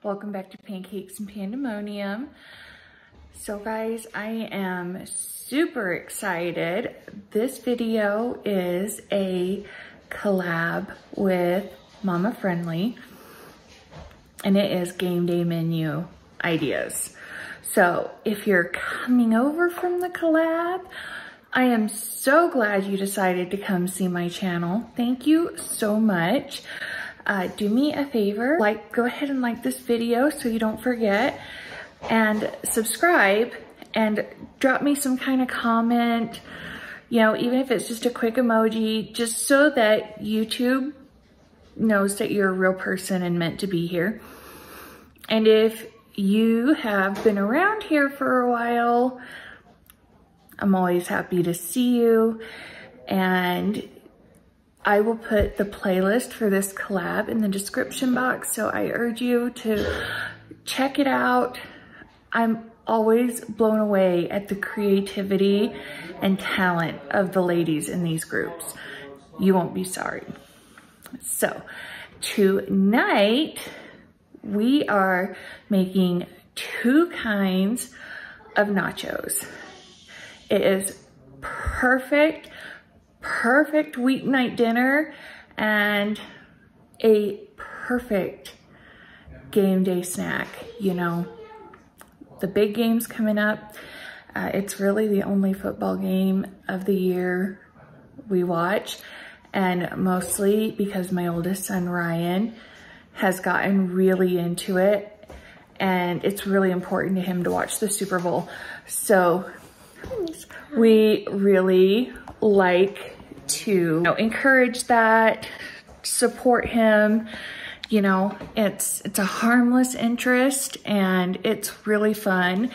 Welcome back to Pancakes and Pandemonium. So guys, I am super excited. This video is a collab with Mama Friendly, and it is game day menu ideas. So if you're coming over from the collab, I am so glad you decided to come see my channel. Thank you so much. Do me a favor, go ahead and like this video so you don't forget, and subscribe and drop me some kind of comment, you know, even if it's just a quick emoji, just so that YouTube knows that you're a real person and meant to be here. And if you have been around here for a while, I'm always happy to see you, and I will put the playlist for this collab in the description box, so I urge you to check it out. I'm always blown away at the creativity and talent of the ladies in these groups. You won't be sorry. So tonight we are making two kinds of nachos. It is perfect weeknight dinner and a perfect game day snack. You know, the big game's coming up. It's really the only football game of the year we watch, and mostly because my oldest son Ryan has gotten really into it, and it's really important to him to watch the Super Bowl. So we really like to encourage that, support him. You know, it's a harmless interest and it's really fun,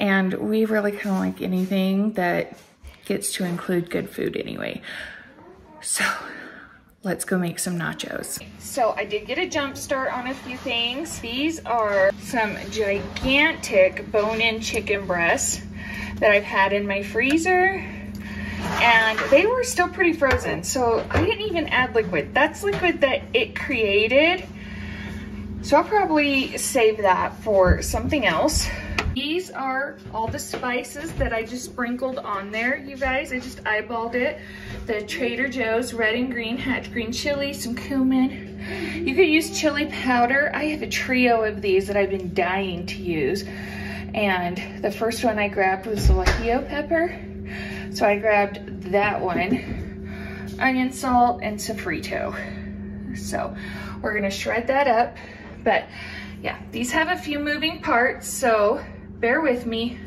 and we really kind of like anything that gets to include good food anyway. So let's go make some nachos. So I did get a jump start on a few things. These are some gigantic bone-in chicken breasts that I've had in my freezer, and they were still pretty frozen, so I didn't even add liquid. That's liquid that it created, so I'll probably save that for something else. These are all the spices that I just sprinkled on there, you guys. I just eyeballed it. The Trader Joe's red and green, hatch green chili, some cumin. You could use chili powder. I have a trio of these that I've been dying to use, and the first one I grabbed was the Lajillo pepper. So I grabbed that one, onion salt, and sofrito. So we're gonna shred that up. But yeah, these have a few moving parts, so bear with me.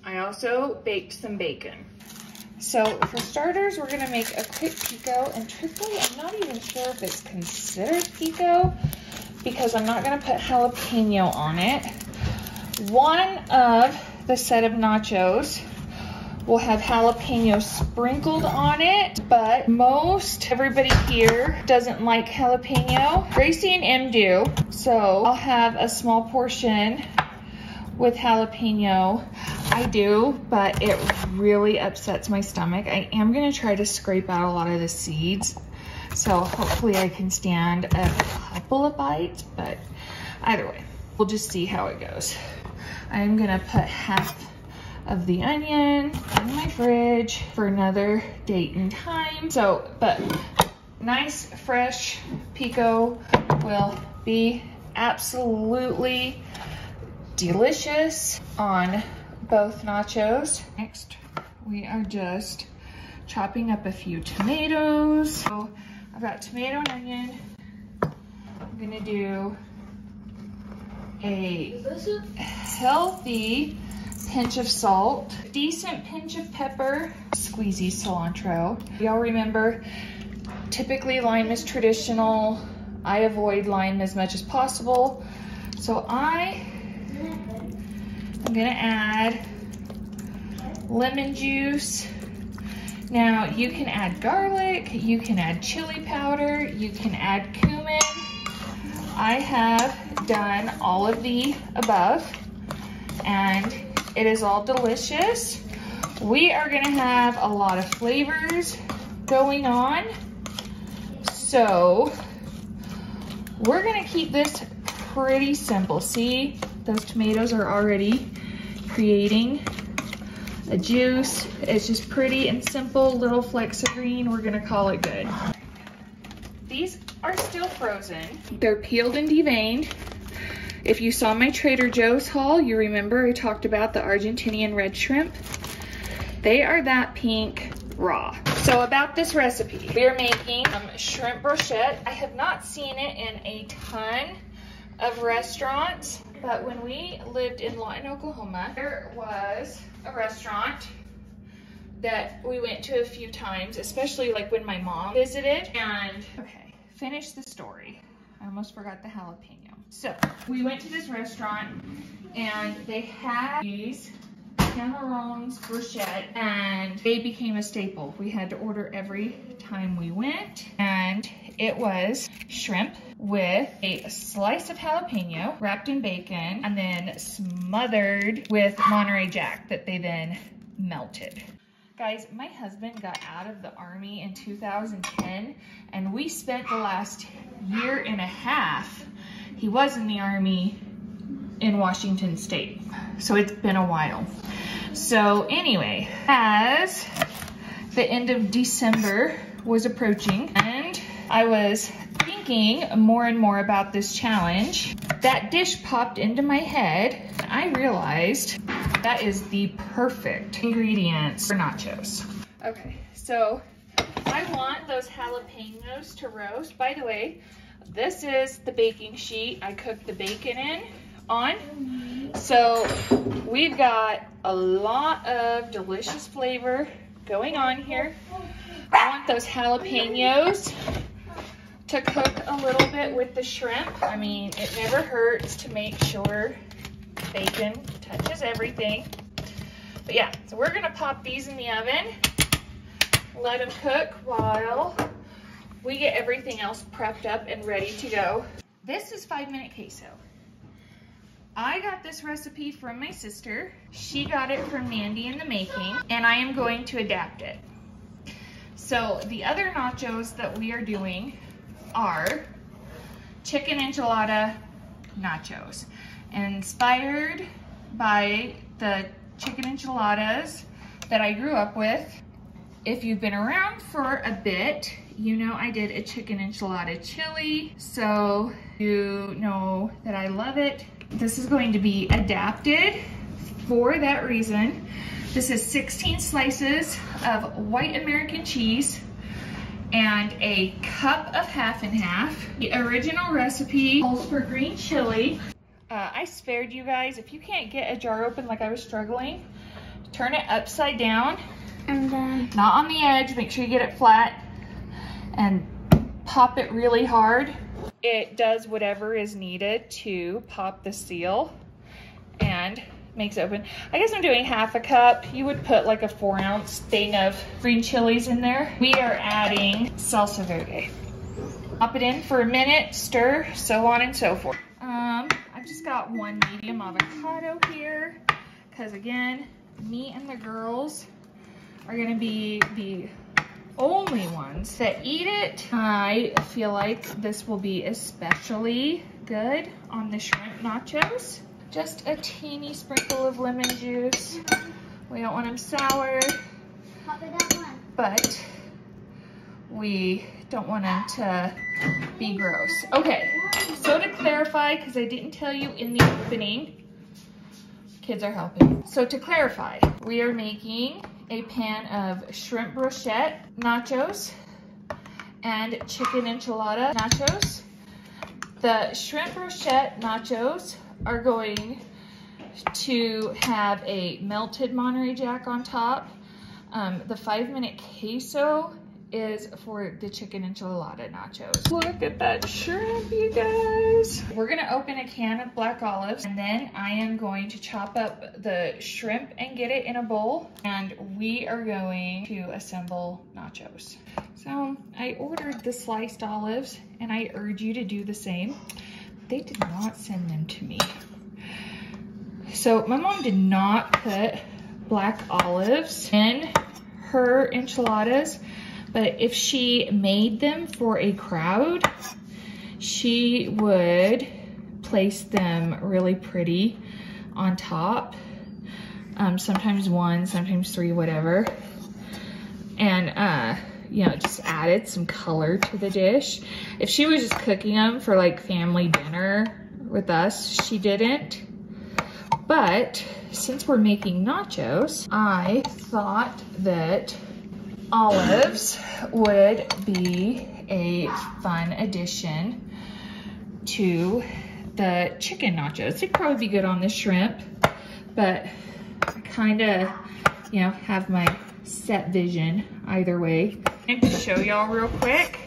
I also baked some bacon. So for starters, we're gonna make a quick pico, and truthfully, I'm not even sure if it's considered pico because I'm not gonna put jalapeno on it. One of the set of nachos will have jalapeno sprinkled on it, but everybody here doesn't like jalapeno. Gracie and Em do, so I'll have a small portion with jalapeno. I do, but it really upsets my stomach. I am gonna try to scrape out a lot of the seeds, so hopefully I can stand a couple of bites, but either way, we'll just see how it goes. I'm gonna put half of the onion in my fridge for another date and time. So, but nice fresh pico will be absolutely delicious on both nachos. Next, we are just chopping up a few tomatoes. So I've got tomato and onion. I'm gonna do a healthy pinch of salt, decent pinch of pepper, squeezy cilantro. Y'all remember, typically lime is traditional. I avoid lime as much as possible. So I'm gonna add lemon juice. Now you can add garlic, you can add chili powder, you can add cumin. I have done all of the above, and it is all delicious. We are gonna have a lot of flavors going on, so we're gonna keep this pretty simple. See, those tomatoes are already creating a juice. It's just pretty and simple, little flecks of green. We're gonna call it good. These are still frozen. They're peeled and deveined. If you saw my Trader Joe's haul, you remember I talked about the Argentinian red shrimp. They are that pink raw. So about this recipe, we're making shrimp bruschetta. I have not seen it in a ton of restaurants, but when we lived in Lawton, Oklahoma, there was a restaurant that we went to a few times, especially like when my mom visited. And okay, finish the story. I almost forgot the jalapeno. So we went to this restaurant and they had these Camarons bruschetta, and they became a staple. We had to order every time we went, and it was shrimp with a slice of jalapeno wrapped in bacon and then smothered with Monterey Jack that they then melted. Guys, my husband got out of the Army in 2010, and we spent the last year and a half, he was in the Army in Washington State. So it's been a while. So anyway, as the end of December was approaching and I was thinking more and more about this challenge, that dish popped into my head and I realized that is the perfect ingredients for nachos. Okay, so I want those jalapenos to roast. By the way, this is the baking sheet I cooked the bacon on. So we've got a lot of delicious flavor going on here. I want those jalapenos to cook a little bit with the shrimp. I mean, it never hurts to make sure bacon touches everything. But yeah, so we're gonna pop these in the oven, let them cook while we get everything else prepped up and ready to go. This is 5-minute queso. I got this recipe from my sister. She got it from Mandy in the Making, and I am going to adapt it. So the other nachos that we are doing are chicken enchilada nachos, inspired by the chicken enchiladas that I grew up with. If you've been around for a bit, you know I did a chicken enchilada chili, so you know that I love it. This is going to be adapted for that reason. This is 16 slices of white American cheese and a cup of half and half. The original recipe calls for green chili. I spared you guys. If you can't get a jar open like I was struggling, turn it upside down. And then not on the edge, make sure you get it flat and pop it really hard. It does whatever is needed to pop the seal and makes it open. I guess I'm doing half a cup. You would put like a 4-ounce thing of green chilies in there. We are adding salsa verde. Pop it in for a minute, stir, so on and so forth. I've just got one medium avocado here because again, me and the girls are gonna be the only ones that eat it. I feel like this will be especially good on the shrimp nachos. Just a teeny sprinkle of lemon juice. We don't want them sour, but we don't want them to be gross. Okay, so to clarify, because I didn't tell you in the opening, kids are helping. So to clarify, we are making a pan of shrimp bruschetta nachos and chicken enchilada nachos. The shrimp bruschetta nachos are going to have a melted Monterey Jack on top. The 5-minute queso is for the chicken enchilada nachos. Look at that shrimp, you guys. We're gonna open a can of black olives, and then I am going to chop up the shrimp and get it in a bowl, and we are going to assemble nachos. So I ordered the sliced olives, and I urge you to do the same. They did not send them to me. So my mom did not put black olives in her enchiladas, but if she made them for a crowd, she would place them really pretty on top. Sometimes one, sometimes three, whatever. And you know, just added some color to the dish. If she was just cooking them for like family dinner with us, she didn't. But since we're making nachos, I thought that olives would be a fun addition to the chicken nachos. It'd probably be good on the shrimp, but I kind of, you know, have my set vision either way. And to show y'all real quick,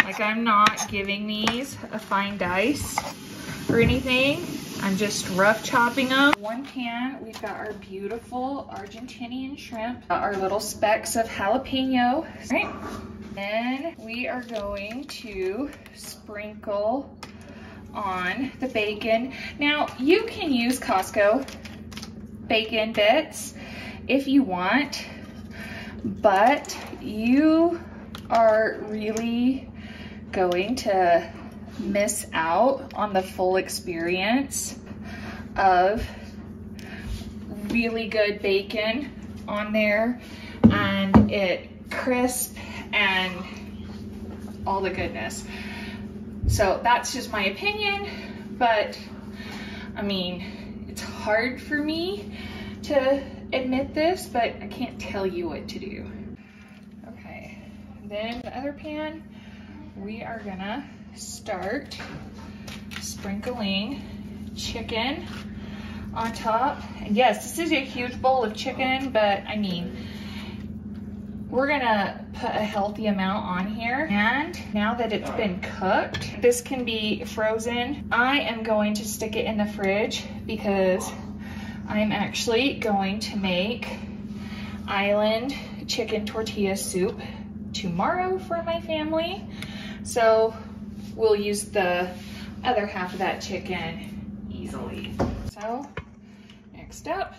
like I'm not giving these a fine dice or anything. I'm just rough chopping them. One pan, we've got our beautiful Argentinian shrimp, our little specks of jalapeno. Right. Then we are going to sprinkle on the bacon. Now you can use Costco bacon bits if you want, but you are really going to miss out on the full experience of really good bacon on there, and it crisp and all the goodness. So that's just my opinion, but I mean, it's hard for me to admit this, but I can't tell you what to do. Okay, then the other pan, we are gonna start sprinkling chicken on top. And yes, this is a huge bowl of chicken, but I mean, we're gonna put a healthy amount on here. And now that it's been cooked, this can be frozen. I am going to stick it in the fridge because I'm actually going to make island chicken tortilla soup tomorrow for my family. So we'll use the other half of that chicken easily. So next up,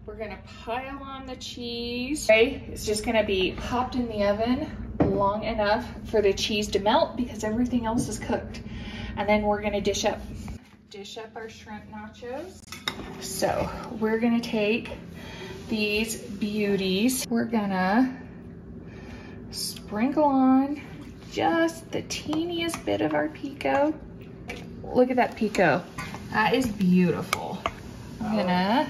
we're gonna pile on the cheese. Okay, it's just gonna be popped in the oven long enough for the cheese to melt because everything else is cooked. And then we're gonna dish up our shrimp nachos. So we're gonna take these beauties. We're gonna sprinkle on just the teeniest bit of our pico. Look at that pico. That is beautiful. I'm gonna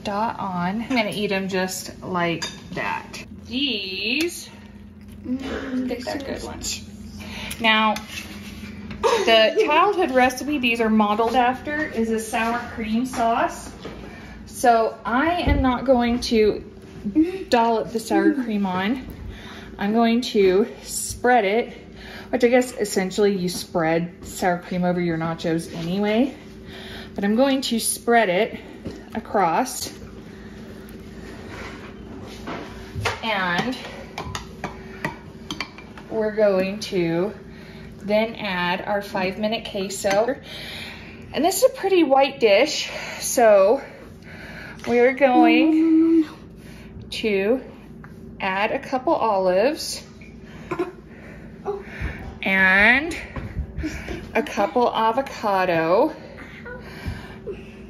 dot on. I'm gonna eat them just like that. These, pick that good one. Now, the childhood recipe these are modeled after is a sour cream sauce. So I am not going to dollop the sour cream on. I'm going to spread it, which I guess essentially you spread sour cream over your nachos anyway. But I'm going to spread it across. And we're going to then add our 5-minute queso. And this is a pretty white dish, so we're going to add a couple olives and a couple avocado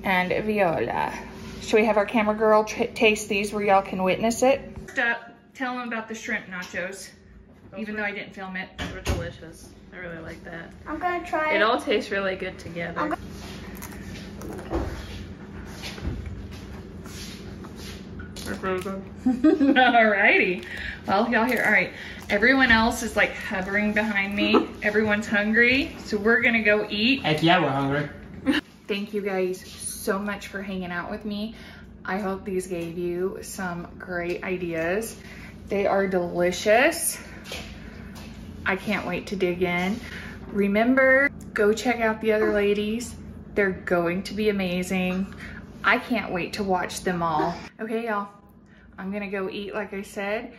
and viola. Should we have our camera girl taste these where y'all can witness it? Tell them about the shrimp nachos, even though I didn't film it. They're delicious. I really like that. I'm gonna try it. It all tastes really good together. Alrighty. Well, y'all hear, all right. Everyone else is like hovering behind me. Everyone's hungry, so we're gonna go eat. Heck yeah, we're hungry. Thank you guys so much for hanging out with me. I hope these gave you some great ideas. They are delicious. I can't wait to dig in. Remember, go check out the other ladies. They're going to be amazing. I can't wait to watch them all. Okay, y'all, I'm gonna go eat like I said.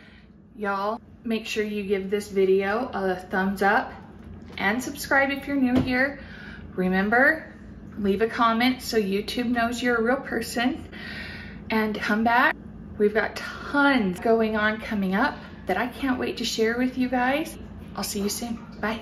Y'all, make sure you give this video a thumbs up and subscribe if you're new here. Remember, leave a comment so YouTube knows you're a real person. And come back. We've got tons going on coming up that I can't wait to share with you guys. I'll see you soon. Bye.